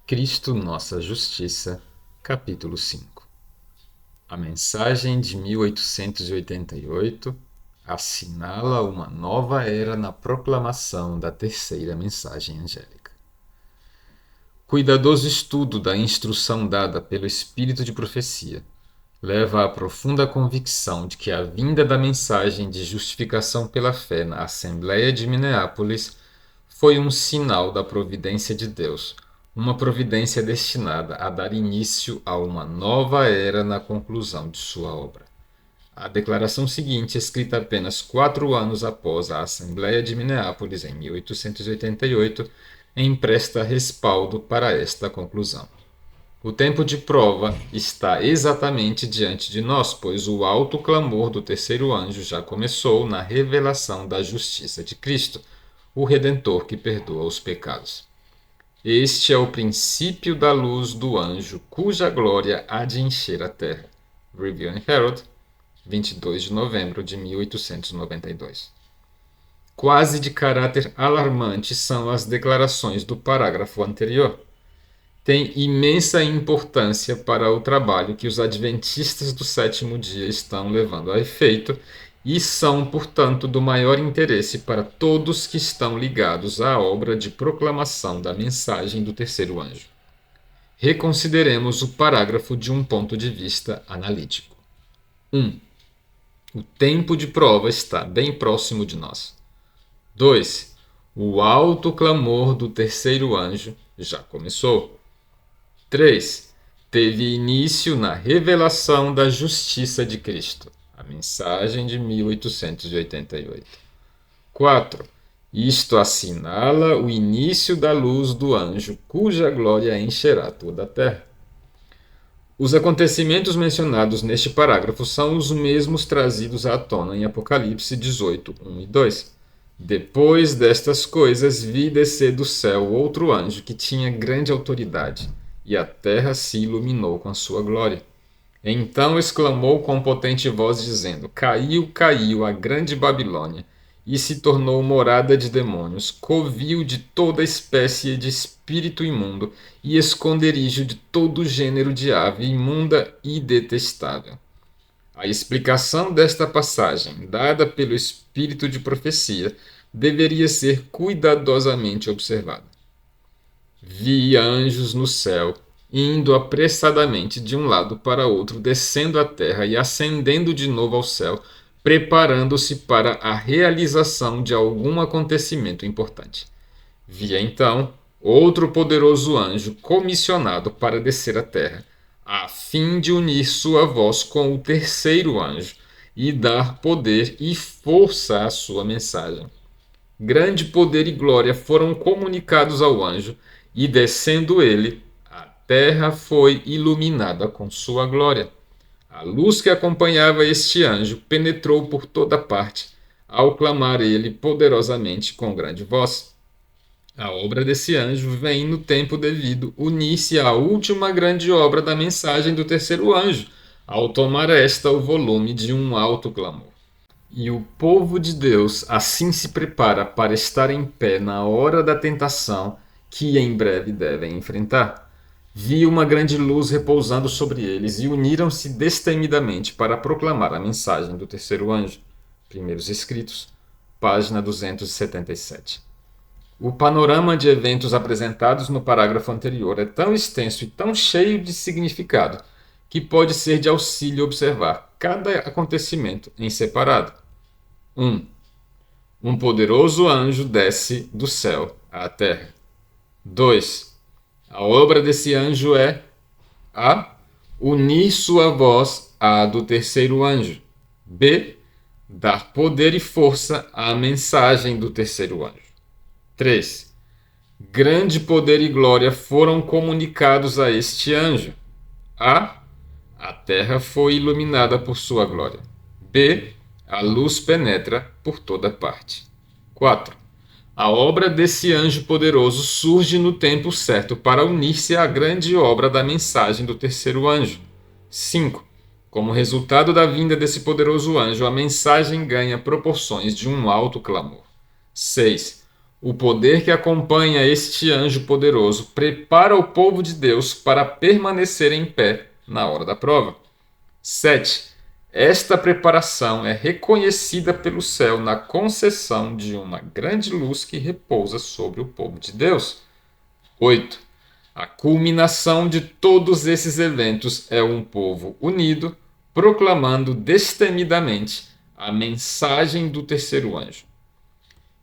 Cristo Nossa Justiça, capítulo 5. A mensagem de 1888 assinala uma nova era na proclamação da terceira mensagem angélica. Cuidadoso estudo da instrução dada pelo Espírito de profecia leva à profunda convicção de que a vinda da mensagem de justificação pela fé na Assembleia de Minneapolis foi um sinal da providência de Deus, uma providência destinada a dar início a uma nova era na conclusão de sua obra. A declaração seguinte, escrita apenas 4 anos após a Assembleia de Minneapolis, em 1888, empresta respaldo para esta conclusão. O tempo de prova está exatamente diante de nós, pois o alto clamor do terceiro anjo já começou na revelação da justiça de Cristo, o Redentor que perdoa os pecados. Este é o princípio da luz do anjo, cuja glória há de encher a terra. Review and Herald, 22 de novembro de 1892. Quase de caráter alarmante são as declarações do parágrafo anterior. Tem imensa importância para o trabalho que os adventistas do sétimo dia estão levando a efeito e são, portanto, do maior interesse para todos que estão ligados à obra de proclamação da mensagem do terceiro anjo. Reconsideremos o parágrafo de um ponto de vista analítico. 1. O tempo de prova está bem próximo de nós. 2. O alto clamor do terceiro anjo já começou. 3. Teve início na revelação da justiça de Cristo, a mensagem de 1888. 4. Isto assinala o início da luz do anjo, cuja glória encherá toda a terra. Os acontecimentos mencionados neste parágrafo são os mesmos trazidos à tona em Apocalipse 18, 1 e 2. Depois destas coisas vi descer do céu outro anjo que tinha grande autoridade, e a terra se iluminou com a sua glória. Então exclamou com potente voz, dizendo: Caiu, caiu a grande Babilônia, e se tornou morada de demônios, covil de toda espécie de espírito imundo, e esconderijo de todo gênero de ave imunda e detestável. A explicação desta passagem, dada pelo Espírito de profecia, deveria ser cuidadosamente observada. Vi anjos no céu, indo apressadamente de um lado para outro, descendo a terra e ascendendo de novo ao céu, preparando-se para a realização de algum acontecimento importante. Vi então outro poderoso anjo comissionado para descer à terra, a fim de unir sua voz com o terceiro anjo e dar poder e força à sua mensagem. Grande poder e glória foram comunicados ao anjo, e descendo ele, a terra foi iluminada com sua glória. A luz que acompanhava este anjo penetrou por toda parte, ao clamar ele poderosamente com grande voz. A obra desse anjo vem no tempo devido unir-se à última grande obra da mensagem do terceiro anjo, ao tomar esta o volume de um alto clamor. E o povo de Deus assim se prepara para estar em pé na hora da tentação que em breve devem enfrentar. Vi uma grande luz repousando sobre eles e uniram-se destemidamente para proclamar a mensagem do terceiro anjo. Primeiros Escritos, página 277. O panorama de eventos apresentados no parágrafo anterior é tão extenso e tão cheio de significado que pode ser de auxílio observar cada acontecimento em separado. 1. Um poderoso anjo desce do céu à terra. 2. A obra desse anjo é a. Unir sua voz à do terceiro anjo. B. Dar poder e força à mensagem do terceiro anjo. 3. Grande poder e glória foram comunicados a este anjo. A. A terra foi iluminada por sua glória. B. A luz penetra por toda parte. 4. A obra desse anjo poderoso surge no tempo certo para unir-se à grande obra da mensagem do terceiro anjo. 5. Como resultado da vinda desse poderoso anjo, a mensagem ganha proporções de um alto clamor. 6. O poder que acompanha este anjo poderoso prepara o povo de Deus para permanecer em pé na hora da prova. 7. Esta preparação é reconhecida pelo céu na concessão de uma grande luz que repousa sobre o povo de Deus. 8. A culminação de todos esses eventos é um povo unido, proclamando destemidamente a mensagem do terceiro anjo.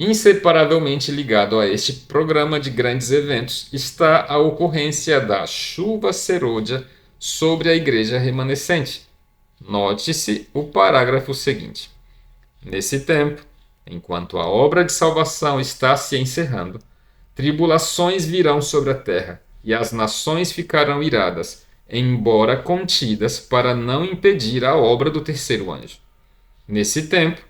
Inseparavelmente ligado a este programa de grandes eventos está a ocorrência da chuva serôdia sobre a igreja remanescente. Note-se o parágrafo seguinte. Nesse tempo, enquanto a obra de salvação está se encerrando, tribulações virão sobre a terra, e as nações ficarão iradas, embora contidas para não impedir a obra do terceiro anjo. Nesse tempo,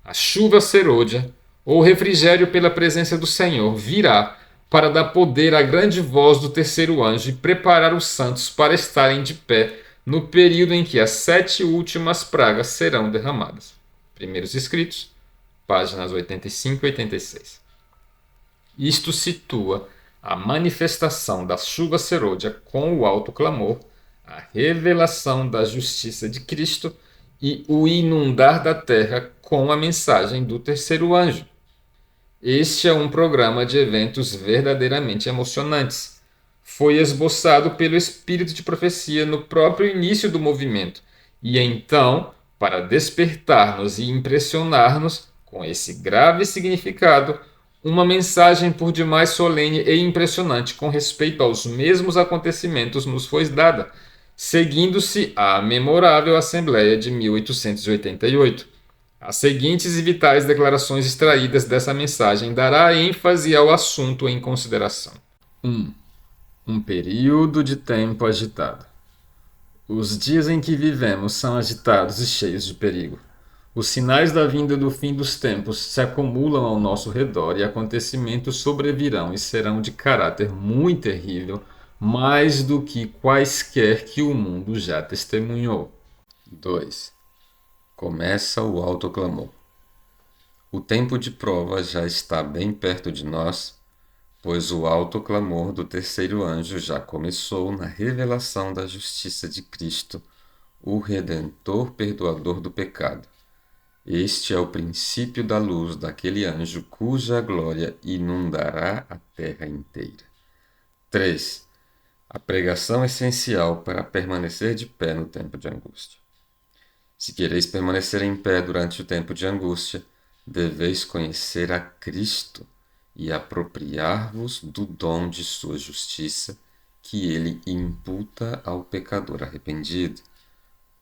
a chuva serôdia, ou refrigério pela presença do Senhor, virá para dar poder à grande voz do terceiro anjo e preparar os santos para estarem de pé no período em que as 7 últimas pragas serão derramadas. Primeiros Escritos, páginas 85 e 86. Isto situa a manifestação da chuva serôdia com o alto clamor, a revelação da justiça de Cristo e o inundar da terra com a mensagem do terceiro anjo. Este é um programa de eventos verdadeiramente emocionantes. Foi esboçado pelo espírito de profecia no próprio início do movimento, e então, para despertar-nos e impressionar-nos com esse grave significado, uma mensagem por demais solene e impressionante com respeito aos mesmos acontecimentos nos foi dada, seguindo-se a memorável Assembleia de 1888. As seguintes e vitais declarações extraídas dessa mensagem dará ênfase ao assunto em consideração. 1. Um período de tempo agitado. Os dias em que vivemos são agitados e cheios de perigo. Os sinais da vinda do fim dos tempos se acumulam ao nosso redor e acontecimentos sobrevirão e serão de caráter muito terrível, mais do que quaisquer que o mundo já testemunhou. 2. Começa o autoclamor. O tempo de prova já está bem perto de nós, pois o autoclamor do terceiro anjo já começou na revelação da justiça de Cristo, o Redentor perdoador do pecado. Este é o princípio da luz daquele anjo cuja glória inundará a terra inteira. 3. A pregação essencial para permanecer de pé no tempo de angústia. Se quereis permanecer em pé durante o tempo de angústia, deveis conhecer a Cristo e apropriar-vos do dom de sua justiça, que ele imputa ao pecador arrependido.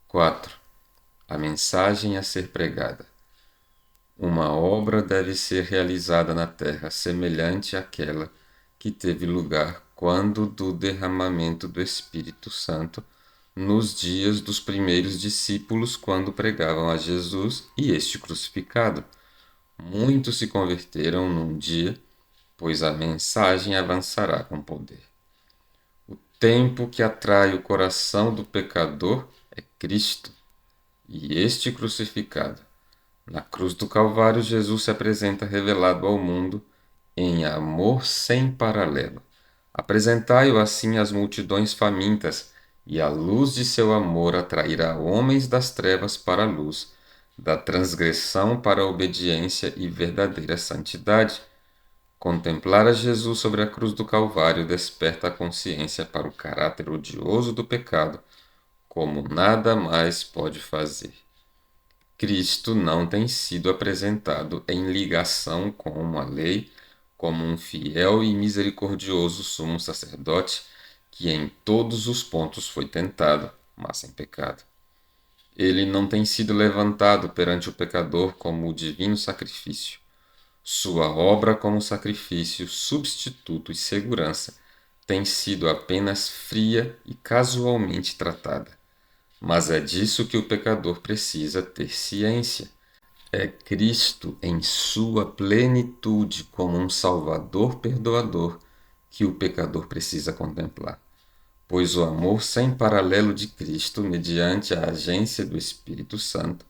4. A mensagem a ser pregada. Uma obra deve ser realizada na terra semelhante àquela que teve lugar quando do derramamento do Espírito Santo nos dias dos primeiros discípulos, quando pregavam a Jesus e este crucificado. Muitos se converteram num dia, pois a mensagem avançará com poder. O tempo que atrai o coração do pecador é Cristo e este crucificado. Na cruz do Calvário, Jesus se apresenta revelado ao mundo em amor sem paralelo. Apresentai-o assim às multidões famintas, e a luz de seu amor atrairá homens das trevas para a luz, da transgressão para a obediência e verdadeira santidade. Contemplar a Jesus sobre a cruz do Calvário desperta a consciência para o caráter odioso do pecado, como nada mais pode fazer. Cristo não tem sido apresentado em ligação com a lei, como um fiel e misericordioso sumo sacerdote, que em todos os pontos foi tentado, mas sem pecado. Ele não tem sido levantado perante o pecador como o divino sacrifício. Sua obra como sacrifício, substituto e segurança tem sido apenas fria e casualmente tratada. Mas é disso que o pecador precisa ter ciência. É Cristo em sua plenitude como um Salvador perdoador que o pecador precisa contemplar, pois o amor sem paralelo de Cristo, mediante a agência do Espírito Santo,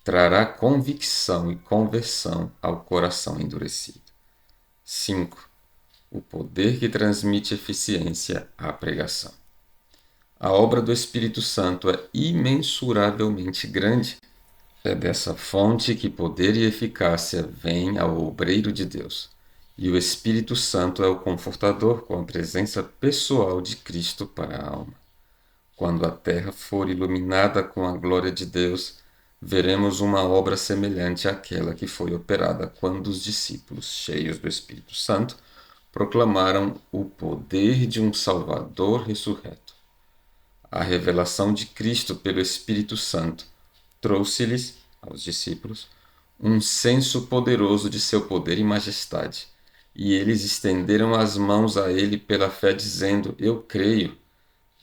trará convicção e conversão ao coração endurecido. 5. O poder que transmite eficiência à pregação. A obra do Espírito Santo é imensuravelmente grande. É dessa fonte que poder e eficácia vêm ao obreiro de Deus. E o Espírito Santo é o confortador com a presença pessoal de Cristo para a alma. Quando a terra for iluminada com a glória de Deus, veremos uma obra semelhante àquela que foi operada quando os discípulos, cheios do Espírito Santo, proclamaram o poder de um Salvador ressurreto. A revelação de Cristo pelo Espírito Santo trouxe-lhes, aos discípulos, um senso poderoso de seu poder e majestade, e eles estenderam as mãos a ele pela fé, dizendo: Eu creio.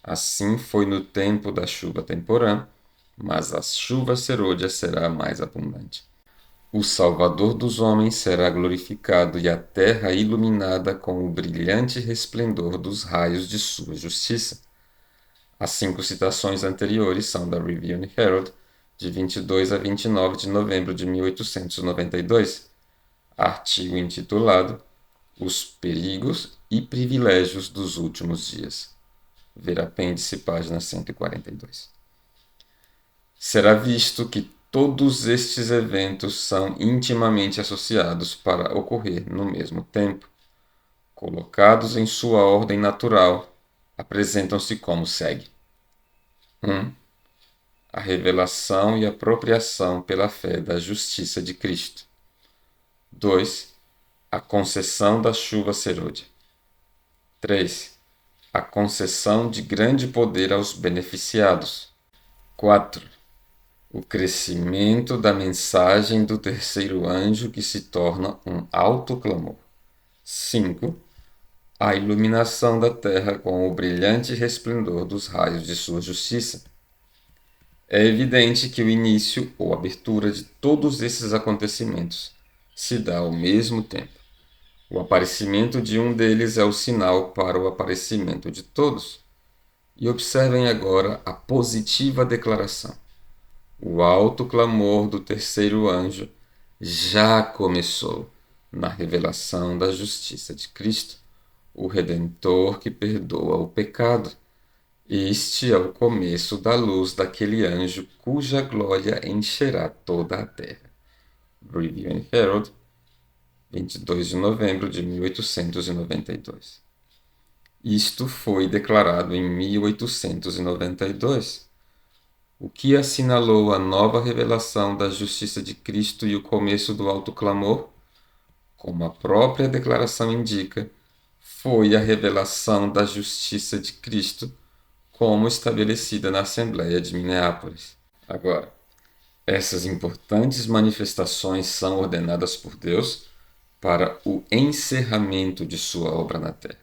Assim foi no tempo da chuva temporã, mas a chuva serôdia será mais abundante. O Salvador dos homens será glorificado e a terra iluminada com o brilhante resplendor dos raios de sua justiça. As 5 citações anteriores são da Review and Herald, de 22 a 29 de novembro de 1892, artigo intitulado Os Perigos e Privilégios dos Últimos Dias. Ver apêndice, página 142. Será visto que todos estes eventos são intimamente associados para ocorrer no mesmo tempo. Colocados em sua ordem natural, apresentam-se como segue: 1. A revelação e apropriação pela fé da justiça de Cristo. 2. A concessão da chuva serôdia. 3. A concessão de grande poder aos beneficiados. 4. O crescimento da mensagem do terceiro anjo que se torna um alto clamor. 5. A iluminação da terra com o brilhante resplendor dos raios de sua justiça. É evidente que o início ou abertura de todos esses acontecimentos se dá ao mesmo tempo. O aparecimento de um deles é o sinal para o aparecimento de todos. E observem agora a positiva declaração. O alto clamor do terceiro anjo já começou na revelação da justiça de Cristo, o Redentor que perdoa o pecado. Este é o começo da luz daquele anjo cuja glória encherá toda a terra. Review and Herald, 22 de novembro de 1892. Isto foi declarado em 1892, o que assinalou a nova revelação da justiça de Cristo e o começo do alto clamor, como a própria declaração indica, foi a revelação da justiça de Cristo, como estabelecida na Assembleia de Minneapolis. Agora, essas importantes manifestações são ordenadas por Deus para o encerramento de sua obra na Terra.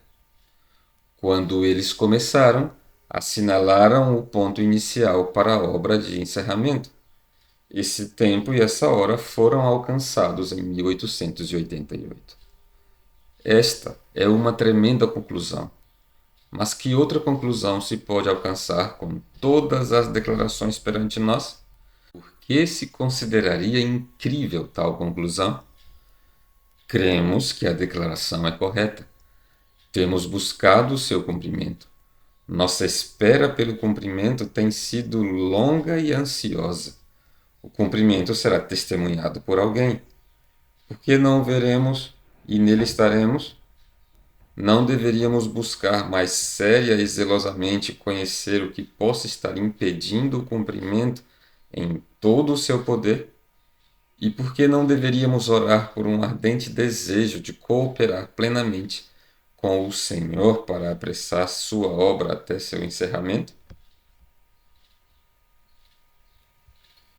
Quando eles começaram, assinalaram o ponto inicial para a obra de encerramento. Esse tempo e essa hora foram alcançados em 1888. Esta é uma tremenda conclusão. Mas que outra conclusão se pode alcançar com todas as declarações perante nós? Por que se consideraria incrível tal conclusão? Cremos que a declaração é correta. Temos buscado o seu cumprimento. Nossa espera pelo cumprimento tem sido longa e ansiosa. O cumprimento será testemunhado por alguém. Por que não o veremos e nele estaremos? Não deveríamos buscar mais séria e zelosamente conhecer o que possa estar impedindo o cumprimento em todo o seu poder? E por que não deveríamos orar por um ardente desejo de cooperar plenamente com o Senhor para apressar sua obra até seu encerramento?